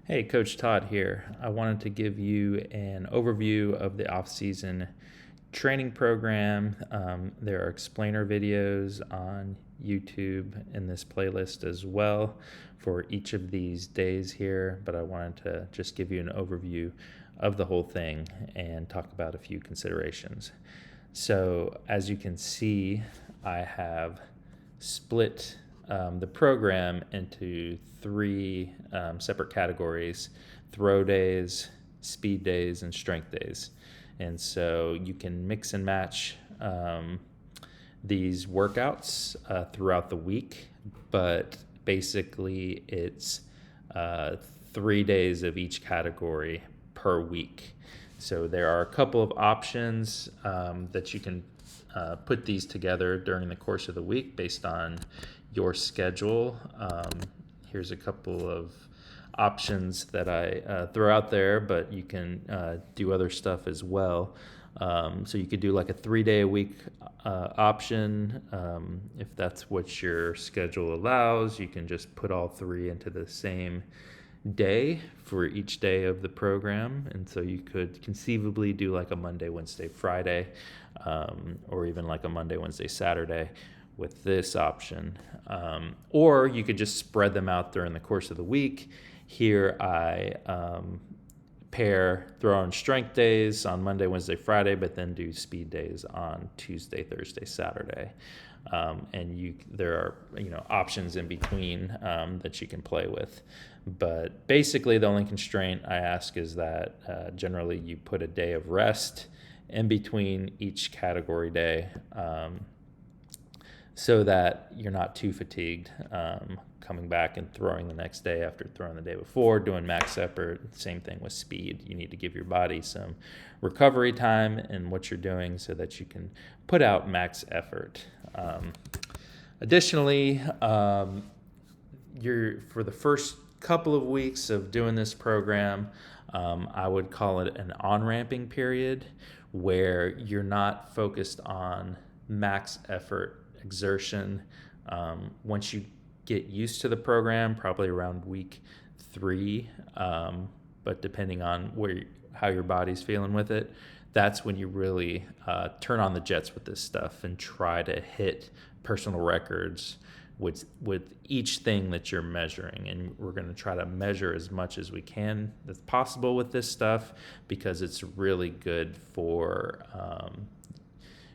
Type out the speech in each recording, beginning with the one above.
Hey, Coach Todd here. I wanted to give you an overview of the off-season training program. There are explainer videos on YouTube in this playlist as well for each of these days here, but I wanted to just give you an overview of the whole thing and talk about a few considerations. So, as you can see, I have split the program into three separate categories: throw days, speed days, and strength days. And so you can mix and match these workouts throughout the week, but basically it's 3 days of each category per week. So there are a couple of options that you can put these together during the course of the week based on your schedule. Here's a couple of options that I throw out there, but you can do other stuff as well. So you could do like a 3-day-a-week option. If that's what your schedule allows, you can just put all three into the same day for each day of the program. And so you could conceivably do like a Monday, Wednesday, Friday, or even like a Monday, Wednesday, Saturday with this option. Or you could just spread them out during the course of the week. Here I throw on strength days on Monday, Wednesday, Friday, but then do speed days on Tuesday, Thursday, Saturday. And there are options in between that you can play with. But basically the only constraint I ask is that generally you put a day of rest in between each category day, so that you're not too fatigued coming back and throwing the next day after throwing the day before, doing max effort. Same thing with speed. You need to give your body some recovery time in what you're doing so that you can put out max effort. Additionally, for the first couple of weeks of doing this program, I would call it an on-ramping period where you're not focused on max effort exertion. Once you get used to the program, probably around week 3, but depending on how your body's feeling with it, that's when you really turn on the jets with this stuff and try to hit personal records with each thing that you're measuring. And we're going to try to measure as much as we can that's possible with this stuff, because it's really good for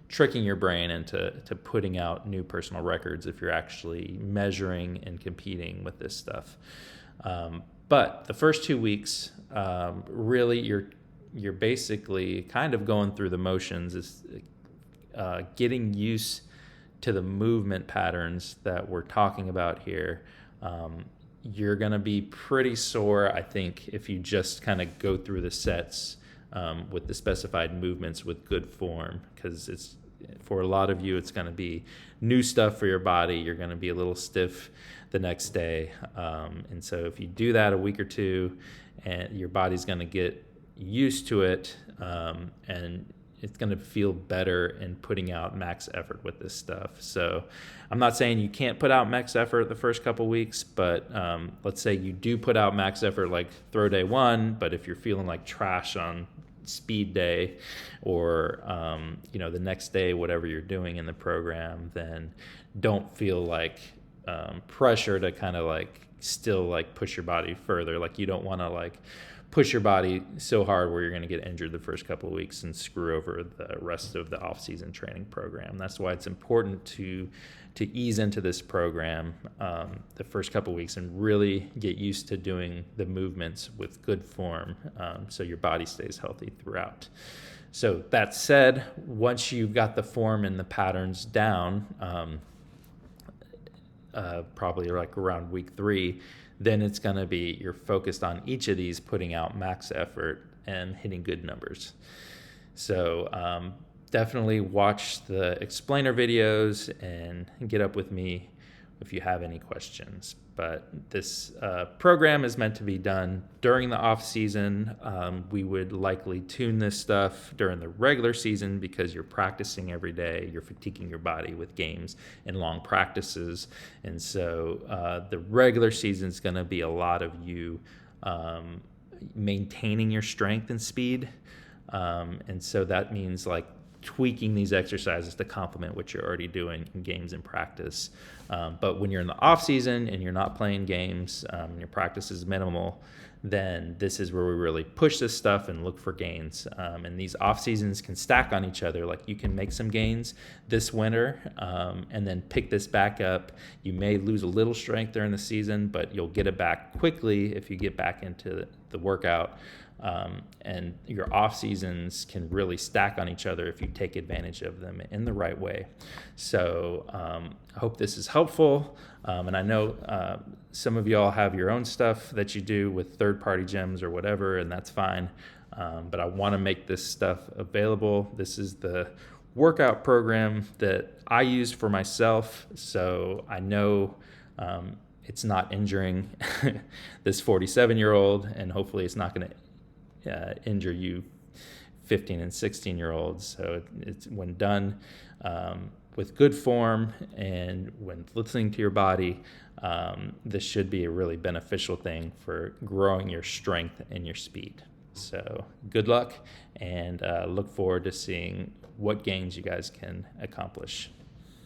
tricking your brain into putting out new personal records if you're actually measuring and competing with this stuff. But the first 2 weeks, really you're basically kind of going through the motions. It's getting used to the movement patterns that we're talking about here. You're going to be pretty sore, I think, if you just kind of go through the sets with the specified movements with good form, because it's, for a lot of you, it's going to be new stuff for your body. You're going to be a little stiff the next day. And so if you do that a week or two, and your body's going to get used to it, and it's going to feel better in putting out max effort with this stuff. So I'm not saying you can't put out max effort the first couple weeks, but let's say you do put out max effort like throw day 1, but if you're feeling like trash on speed day, or the next day, whatever you're doing in the program, then don't feel like pressure to kind of like still like push your body further. Like you don't want to like push your body so hard where you're going to get injured the first couple of weeks and screw over the rest of the off-season training program. That's why it's important to ease into this program the first couple of weeks and really get used to doing the movements with good form, so your body stays healthy throughout. So that said, once you've got the form and the patterns down, probably like around week 3, then it's going to be you're focused on each of these putting out max effort and hitting good numbers. So definitely watch the explainer videos and get up with me if you have any questions. But this program is meant to be done during the off season. We would likely tune this stuff during the regular season because you're practicing every day. You're fatiguing your body with games and long practices. And so the regular season is going to be a lot of you maintaining your strength and speed. And so that means like tweaking these exercises to complement what you're already doing in games and practice. But when you're in the off season and you're not playing games, and your practice is minimal, then this is where we really push this stuff and look for gains. And these off seasons can stack on each other. Like you can make some gains this winter, and then pick this back up. You may lose a little strength during the season, but you'll get it back quickly if you get back into the workout. And your off seasons can really stack on each other if you take advantage of them in the right way. So I hope this is helpful. And I know some of y'all have your own stuff that you do with third-party gyms or whatever, and that's fine. But I want to make this stuff available. This is the workout program that I used for myself, so I know it's not injuring this 47-year-old, and hopefully it's not going to injure you 15 and 16-year-olds. So it's when done with good form and when listening to your body, this should be a really beneficial thing for growing your strength and your speed. So good luck, and look forward to seeing what gains you guys can accomplish.